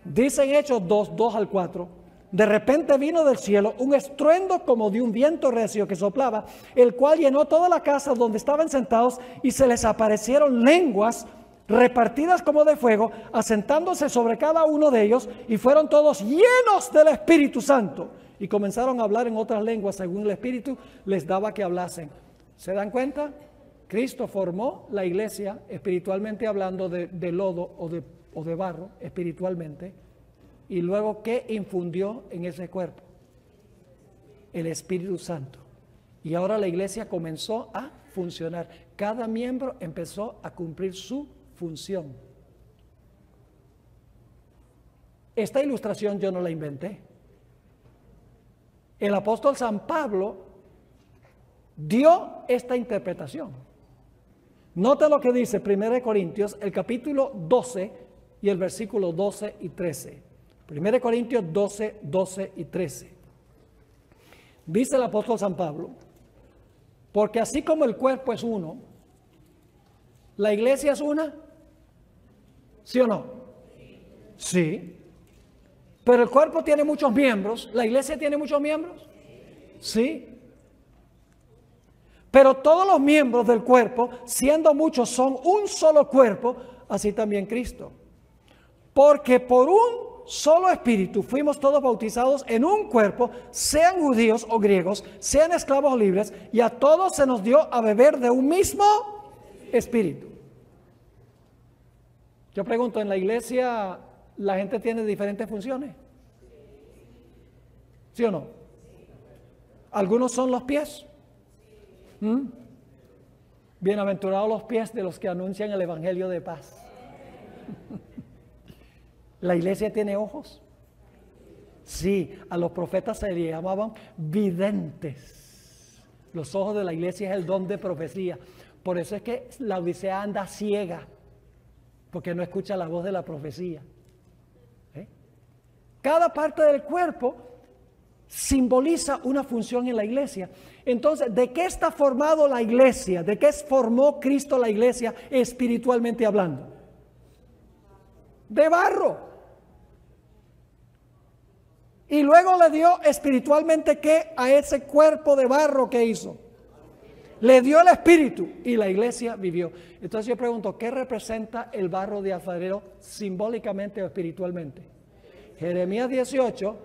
S1: Dicen Hechos 2, 2 al 4. De repente vino del cielo un estruendo como de un viento recio que soplaba, el cual llenó toda la casa donde estaban sentados, y se les aparecieron lenguas repartidas como de fuego, asentándose sobre cada uno de ellos, y fueron todos llenos del Espíritu Santo, y comenzaron a hablar en otras lenguas según el Espíritu les daba que hablasen. ¿Se dan cuenta? Cristo formó la iglesia espiritualmente hablando de lodo o de barro espiritualmente. Y luego, ¿qué infundió en ese cuerpo? El Espíritu Santo. Y ahora la iglesia comenzó a funcionar. Cada miembro empezó a cumplir su función. Esta ilustración yo no la inventé. El apóstol San Pablo dio esta interpretación. Nota lo que dice 1 Corintios, el capítulo 12 y el versículo 12 y 13. 1 Corintios 12, 12 y 13. Dice el apóstol San Pablo, porque así como el cuerpo es uno, ¿la iglesia es una? ¿Sí o no? Sí. Pero el cuerpo tiene muchos miembros. ¿La iglesia tiene muchos miembros? Sí. Pero todos los miembros del cuerpo, siendo muchos, son un solo cuerpo, así también Cristo. Porque por un solo espíritu fuimos todos bautizados en un cuerpo, sean judíos o griegos, sean esclavos o libres, y a todos se nos dio a beber de un mismo espíritu. Yo pregunto, ¿en la iglesia la gente tiene diferentes funciones? ¿Sí o no? Algunos son los pies. Bienaventurados los pies de los que anuncian el evangelio de paz. ¿La iglesia tiene ojos? Sí, a los profetas se les llamaban videntes. Los ojos de la iglesia es el don de profecía. Por eso es que la Odisea anda ciega, porque no escucha la voz de la profecía. Cada parte del cuerpo simboliza una función en la iglesia. Entonces, ¿de qué está formado la iglesia? ¿De qué formó Cristo la iglesia espiritualmente hablando? De barro. Y luego le dio espiritualmente ¿qué? A ese cuerpo de barro que hizo. Le dio el espíritu y la iglesia vivió. Entonces yo pregunto, ¿qué representa el barro de alfarero simbólicamente o espiritualmente? Jeremías 18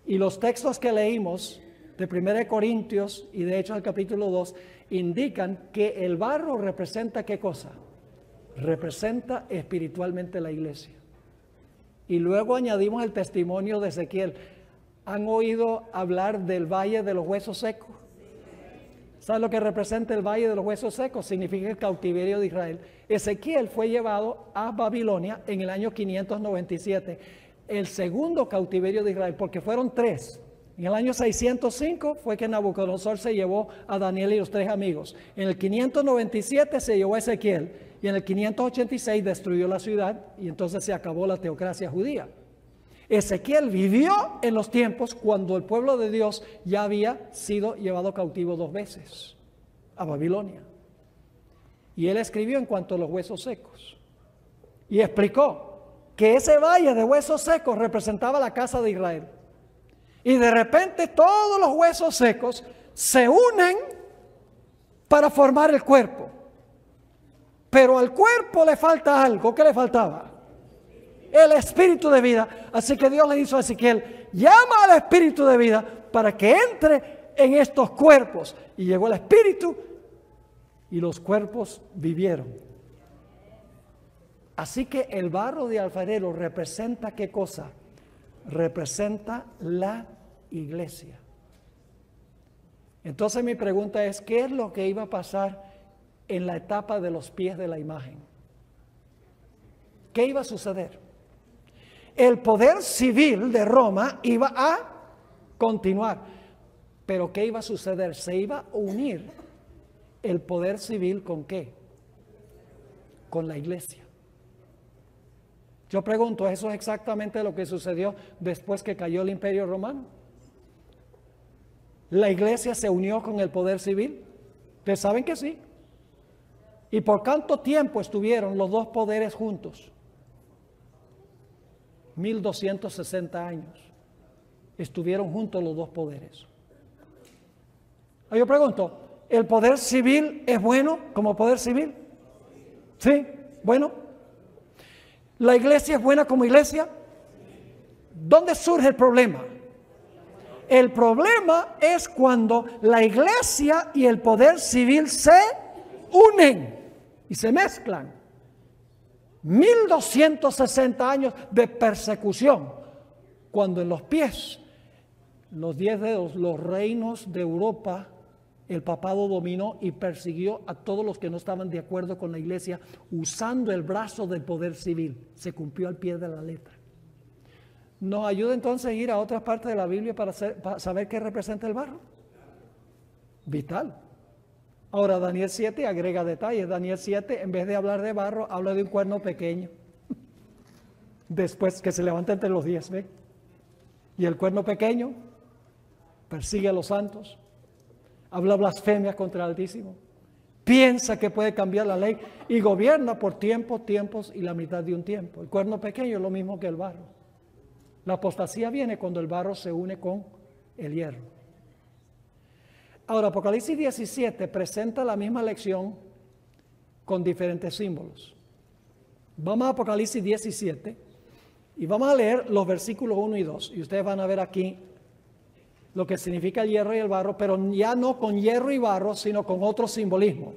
S1: y los textos que leímos de 1 Corintios y de Hechos del capítulo 2 indican que el barro representa ¿qué cosa? Representa espiritualmente la iglesia. Y luego añadimos el testimonio de Ezequiel. ¿Han oído hablar del valle de los huesos secos? ¿Saben lo que representa el valle de los huesos secos? Significa el cautiverio de Israel. Ezequiel fue llevado a Babilonia en el año 597, el segundo cautiverio de Israel, porque fueron tres. En el año 605 fue que Nabucodonosor se llevó a Daniel y los tres amigos. En el 597 se llevó a Ezequiel y en el 586 destruyó la ciudad y entonces se acabó la teocracia judía. Ezequiel vivió en los tiempos cuando el pueblo de Dios ya había sido llevado cautivo 2 veces a Babilonia. Y él escribió en cuanto a los huesos secos y explicó que ese valle de huesos secos representaba la casa de Israel. Y de repente todos los huesos secos se unen para formar el cuerpo. Pero al cuerpo le falta algo. ¿Qué le faltaba? El espíritu de vida. Así que Dios le hizo a Ezequiel, llama al espíritu de vida para que entre en estos cuerpos. Y llegó el espíritu y los cuerpos vivieron. Así que el barro de alfarero representa ¿qué cosa? Representa la iglesia. Entonces mi pregunta es, ¿qué es lo que iba a pasar en la etapa de los pies de la imagen? ¿Qué iba a suceder? El poder civil de Roma iba a continuar, pero ¿qué iba a suceder? Se iba a unir el poder civil ¿con qué? Con la iglesia. Yo pregunto, ¿eso es exactamente lo que sucedió después que cayó el Imperio Romano? ¿La iglesia se unió con el poder civil? ¿Ustedes saben que sí? ¿Y por cuánto tiempo estuvieron los dos poderes juntos? 1260 años. Estuvieron juntos los dos poderes. Yo pregunto, ¿el poder civil es bueno como poder civil? ¿Sí? ¿Bueno? ¿La iglesia es buena como iglesia? ¿Dónde surge el problema? El problema es cuando la iglesia y el poder civil se unen y se mezclan. 1260 años de persecución, cuando en los pies, los 10 dedos, los reinos de Europa, el papado dominó y persiguió a todos los que no estaban de acuerdo con la iglesia usando el brazo del poder civil. Se cumplió al pie de la letra. ¿Nos ayuda entonces a ir a otras partes de la Biblia para saber qué representa el barro? Vital. Ahora Daniel 7 agrega detalles. Daniel 7, en vez de hablar de barro, habla de un cuerno pequeño. Después que se levanta entre los 10, ¿ve? Y el cuerno pequeño persigue a los santos, habla blasfemias contra el Altísimo, piensa que puede cambiar la ley y gobierna por tiempos y la mitad de un tiempo. El cuerno pequeño es lo mismo que el barro. La apostasía viene cuando el barro se une con el hierro. Ahora, Apocalipsis 17 presenta la misma lección con diferentes símbolos. Vamos a Apocalipsis 17 y vamos a leer los versículos 1 y 2. Y ustedes van a ver aquí lo que significa el hierro y el barro, pero ya no con hierro y barro, sino con otro simbolismo.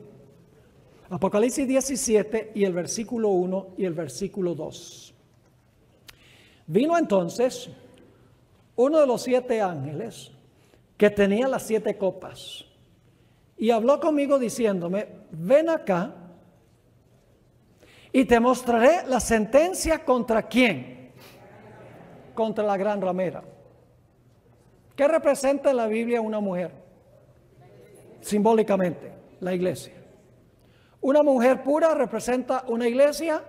S1: Apocalipsis 17 y el versículo 1 y el versículo 2. Vino entonces uno de los 7 ángeles que tenía las 7 copas y habló conmigo diciéndome: ven acá y te mostraré la sentencia contra quién. Contra la gran ramera. ¿Qué representa en la Biblia una mujer? Simbólicamente, la iglesia. Una mujer pura representa una iglesia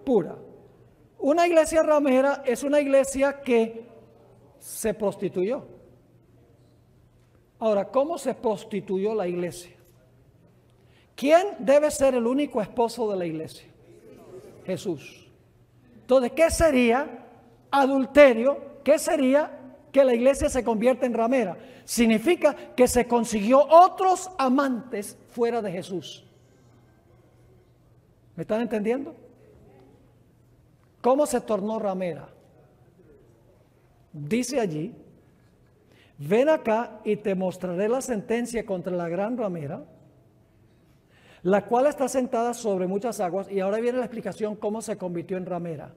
S1: pura. Una iglesia ramera es una iglesia que se prostituyó. Ahora, ¿cómo se prostituyó la iglesia? ¿Quién debe ser el único esposo de la iglesia? Jesús. Entonces, ¿qué sería adulterio? ¿Qué sería que la iglesia se convierta en ramera? Significa que se consiguió otros amantes fuera de Jesús. ¿Me están entendiendo? ¿Cómo se tornó ramera? Dice allí: ven acá y te mostraré la sentencia contra la gran ramera, la cual está sentada sobre muchas aguas. Y ahora viene la explicación cómo se convirtió en ramera.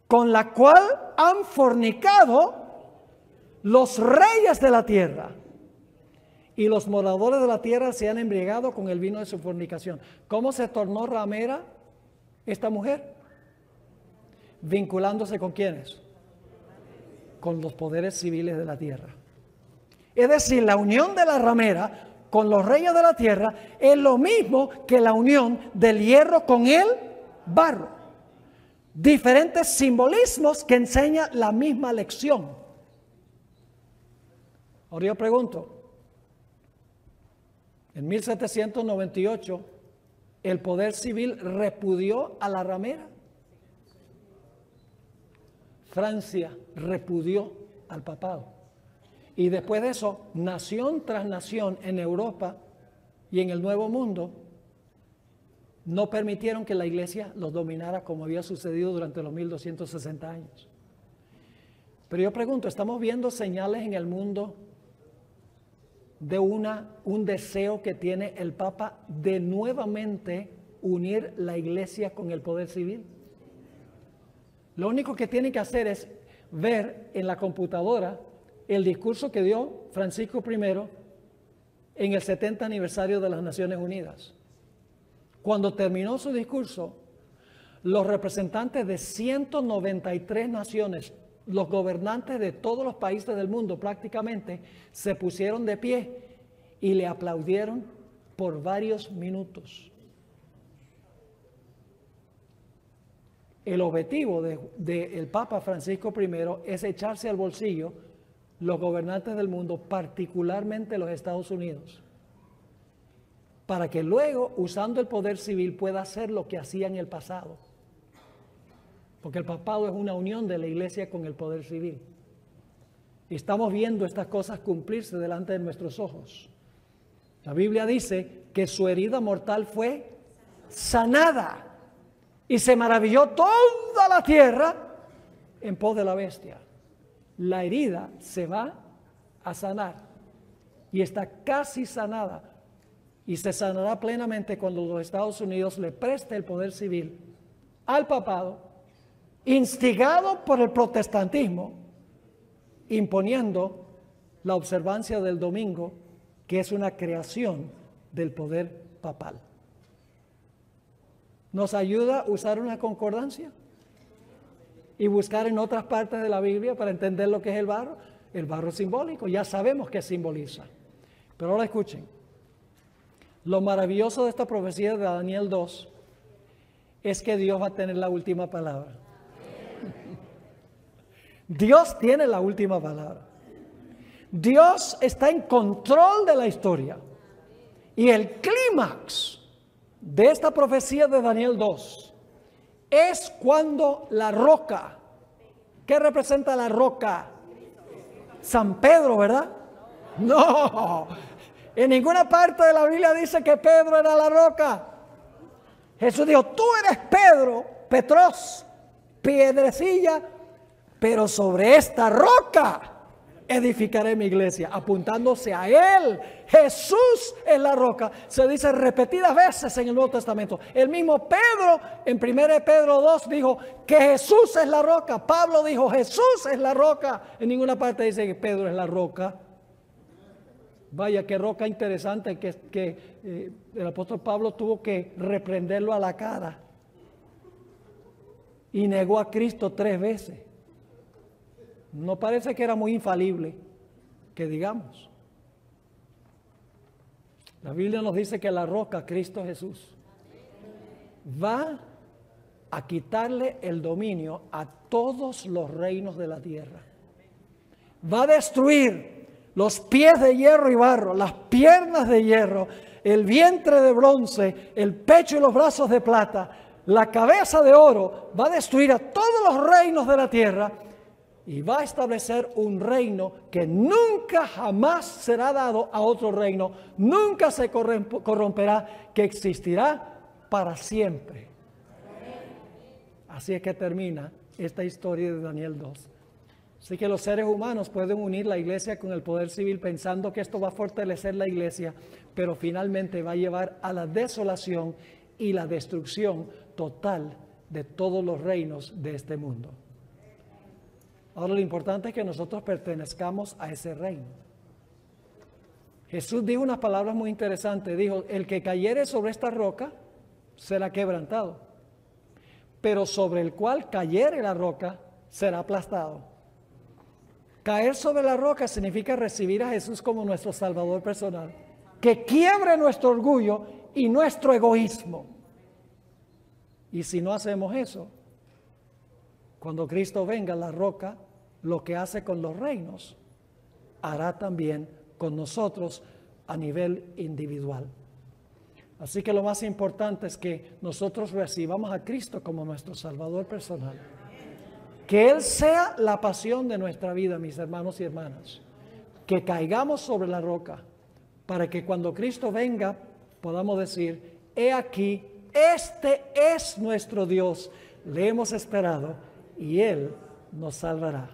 S1: Con la cual han fornicado los reyes de la tierra, y los moradores de la tierra se han embriagado con el vino de su fornicación. ¿Cómo se tornó ramera esta mujer? Vinculándose con ¿quiénes? Con los poderes civiles de la tierra. Es decir, la unión de la ramera con los reyes de la tierra es lo mismo que la unión del hierro con el barro. Diferentes simbolismos que enseñan la misma lección. Ahora yo pregunto, en 1798 el poder civil repudió a la ramera. Francia repudió al papado. Y después de eso, nación tras nación en Europa y en el Nuevo Mundo no permitieron que la iglesia los dominara como había sucedido durante los 1260 años. Pero yo pregunto, ¿estamos viendo señales en el mundo de un deseo que tiene el Papa de nuevamente unir la iglesia con el poder civil? Lo único que tienen que hacer es ver en la computadora el discurso que dio Francisco I en el 70 aniversario de las Naciones Unidas. Cuando terminó su discurso, los representantes de 193 naciones, los gobernantes de todos los países del mundo prácticamente, se pusieron de pie y le aplaudieron por varios minutos. El objetivo del Papa Francisco I es echarse al bolsillo los gobernantes del mundo, particularmente los Estados Unidos, para que luego, usando el poder civil, pueda hacer lo que hacía en el pasado. Porque el papado es una unión de la iglesia con el poder civil. Y estamos viendo estas cosas cumplirse delante de nuestros ojos. La Biblia dice que su herida mortal fue sanada. Y se maravilló toda la tierra en pos de la bestia. La herida se va a sanar y está casi sanada. Y se sanará plenamente cuando los Estados Unidos le preste el poder civil al papado, instigado por el protestantismo, imponiendo la observancia del domingo, que es una creación del poder papal. ¿Nos ayuda a usar una concordancia y buscar en otras partes de la Biblia para entender lo que es el barro? El barro es simbólico, ya sabemos qué simboliza. Pero ahora escuchen, lo maravilloso de esta profecía de Daniel 2 es que Dios va a tener la última palabra. Dios tiene la última palabra. Dios está en control de la historia. Y el clímax de esta profecía de Daniel 2 es cuando la roca, ¿qué representa la roca? San Pedro, ¿verdad? No, en ninguna parte de la Biblia dice que Pedro era la roca. Jesús dijo, tú eres Pedro, Petros, piedrecilla, pero sobre esta roca edificaré mi iglesia, apuntándose a Él. Jesús es la roca. Se dice repetidas veces en el Nuevo Testamento. El mismo Pedro, en 1 Pedro 2, dijo que Jesús es la roca. Pablo dijo, Jesús es la roca. En ninguna parte dice que Pedro es la roca. Vaya, qué roca interesante que el apóstol Pablo tuvo que reprenderlo a la cara. Y negó a Cristo 3 veces. No parece que era muy infalible, que digamos. La Biblia nos dice que la roca, Cristo Jesús, va a quitarle el dominio a todos los reinos de la tierra. Va a destruir los pies de hierro y barro, las piernas de hierro, el vientre de bronce, el pecho y los brazos de plata, la cabeza de oro. Va a destruir a todos los reinos de la tierra. Y va a establecer un reino que nunca jamás será dado a otro reino, nunca se corromperá, que existirá para siempre. Así es que termina esta historia de Daniel 2. Así que los seres humanos pueden unir la iglesia con el poder civil pensando que esto va a fortalecer la iglesia, pero finalmente va a llevar a la desolación y la destrucción total de todos los reinos de este mundo. Ahora lo importante es que nosotros pertenezcamos a ese reino. Jesús dijo unas palabras muy interesantes. Dijo, el que cayere sobre esta roca será quebrantado, pero sobre el cual cayere la roca será aplastado. Caer sobre la roca significa recibir a Jesús como nuestro Salvador personal, que quiebre nuestro orgullo y nuestro egoísmo. Y si no hacemos eso, cuando Cristo venga, la roca, lo que hace con los reinos, hará también con nosotros a nivel individual. Así que lo más importante es que nosotros recibamos a Cristo como nuestro Salvador personal. Que Él sea la pasión de nuestra vida, mis hermanos y hermanas. Que caigamos sobre la roca para que cuando Cristo venga podamos decir, he aquí, este es nuestro Dios, le hemos esperado y Él nos salvará.